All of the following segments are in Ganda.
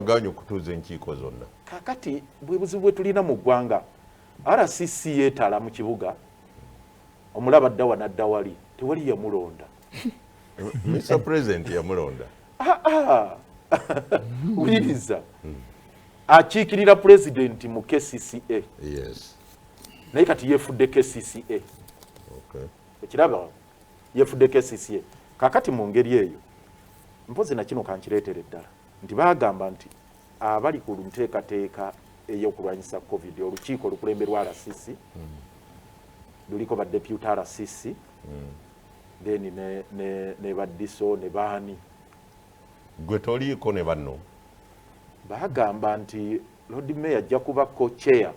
ganyo kutuuza enkiiko zonna. Kakati bwe buzibu bwe tulina mu ggwanga RCC yeetala mu kibuga omulaba ddawa nadda wali tewali yamulonda. Mr. President yamulonda. Wuliriza akiikirira president mu KCCA. Yes. Naye kati yefudde KCCA. Okay. Ekiraba yefudde KCCA. Kakati mu ngeri eyo mpoze na kino kankireetere ddala nti baagamba nti abali ku nteekateeka ey'okulwanyisa COVID olukiiko olukulemberwa RCC luliko ba deputy RCC then ne baddiso ne baani gwe toliiko ne banno baagamba nti Lord Mayor ajja kuba co-chair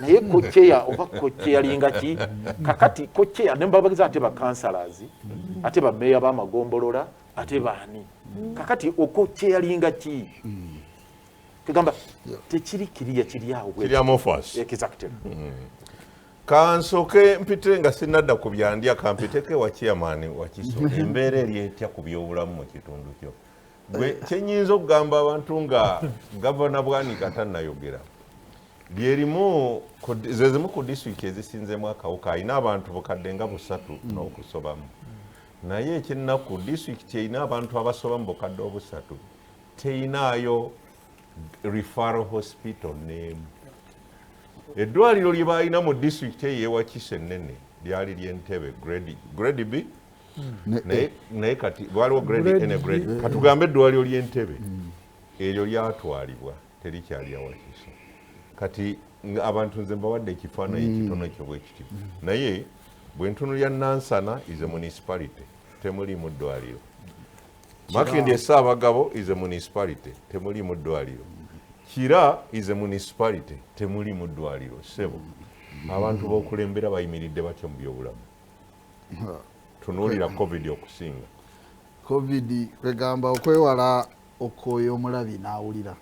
naye co-chair oba co-chair linga ki kakati co-chair ne mbabagiza ate ba councillors ate ba mayor b'amagombolola ate baani kakati co-chair linga ki kigamba tekiri kiriya kiri awo Amorphous. Exactly. Kansoke mpite nga sinadda ku byandya kampiteke wa chairman wa kiso embeera eri etya ku byobulamu mu kitundu kyo gwe kyenyinza okugamba abantu nga gavana Bwanika tannayogera lyerimu zezimu ku district ezisinzemu akawuka alina abantu bukadde nga 3 n'okusobamu naye ekyennaku district erina abantu abasoba mu bukadde 3 teinaayo referral hospital n'emu. Eddwaliro lye balina mu district eyewa Kisennene lyali ly'Entebbe grade B naye kati waliwo grade A ne grade katugambe eddwaliro ly'Entebbe eryo lyatwalibwa terikyali awa Kiso kati abantu nze mbawadde ekifaananyi kitono ekyo bwe kiti naye bwe ntunulya Nansana is a municipality temuli mu ddwaliro. Makindye Ssaabagabo is a municipality temuli mu ddwaliro. Kira is a municipality temuli mu ddwaliro. Sebo abantu b'okulembera bayimiridde batyo mu byobulamu. Tunuulira COVID okusinga. COVID kwegamba okwewala okwoyo omulabi n'awulira.